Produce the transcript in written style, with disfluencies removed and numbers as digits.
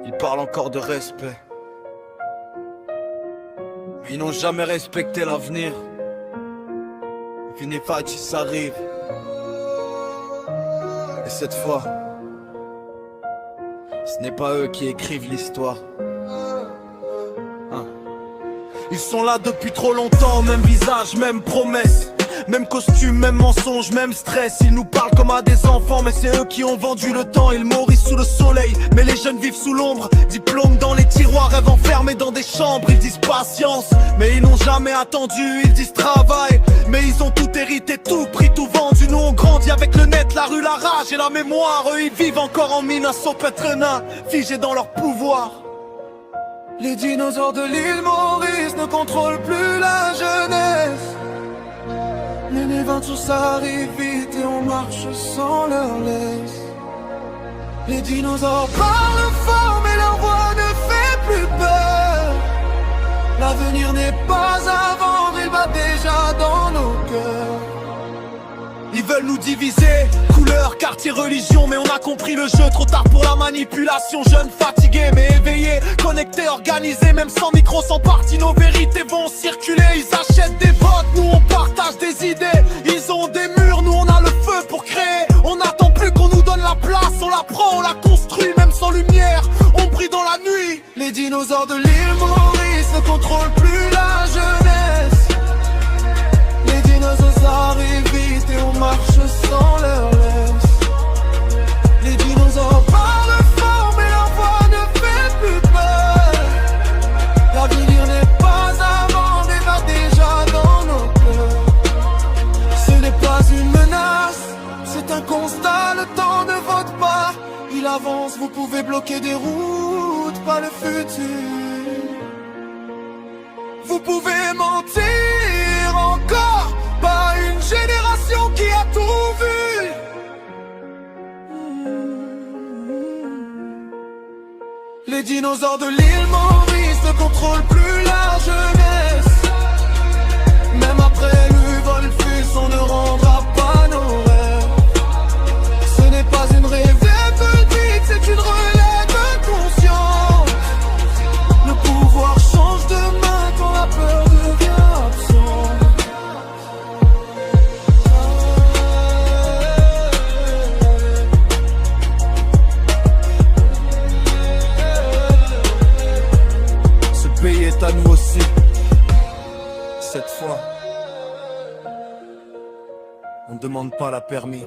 Ils parlent encore de respect, mais ils n'ont jamais respecté l'avenir. Vinifati arrive, et cette fois, ce n'est pas eux qui écrivent l'histoire. Ils sont là depuis trop longtemps, même visage, même promesse, même costume, même mensonge, même stress. Ils nous parlent comme à des enfants, mais c'est eux qui ont vendu le temps. Ils maurissent sous le soleil, mais les jeunes vivent sous l'ombre. Diplômes dans les tiroirs, rêves enfermés dans des chambres. Ils disent patience, mais ils n'ont jamais attendu. Ils disent travail, mais ils ont tout hérité, tout pris, tout vendu. Nous on grandit avec le net, la rue, la rage et la mémoire. Eux ils vivent encore en mine à Sopetrena, figés dans leur pouvoir. Les dinosaures de l'île Maurice ne contrôlent plus la jeunesse. Les Néventus arrivent vite et on marche sans leur laisse. Les dinosaures parlent fort mais leur voix ne fait plus peur. L'avenir n'est pas à vendre, il bat déjà dans nos cœurs. Ils veulent nous diviser, couleur, quartier, religion. Mais on a compris le jeu, trop tard pour la manipulation. Jeunes fatigués mais éveillés, connectés, organisés. Même sans micro, sans parti, nos vérités vont circuler. Ils achètent des votes, nous on partage des idées. Ils ont des murs, nous on a le feu pour créer. On n'attend plus qu'on nous donne la place, on la prend, on la construit. Même sans lumière, on brille dans la nuit. Les dinosaures de l'île Maurice ne contrôlent plus la jeunesse. Les dinosaures arrivent vite et on marche sans leur laisse. Les dinosaures parlent fort mais leur voix ne fait plus peur. L'avenir n'est pas à vendre et va déjà dans nos cœurs. Ce n'est pas une menace, c'est un constat, le temps ne vote pas. Il avance, vous pouvez bloquer des routes, pas le futur. Vous pouvez mentir encore, pas une génération qui a tout vu. Les dinosaures de l'île Maurice ne contrôlent plus la jeunesse. Même après le Volfus, on ne rendra pas nos rêves. Ce n'est pas une rêve petite, c'est une relève consciente. Le pouvoir change de main quand la peur devient absente. Ce pays est à nous aussi. Cette fois, on ne demande pas la permis.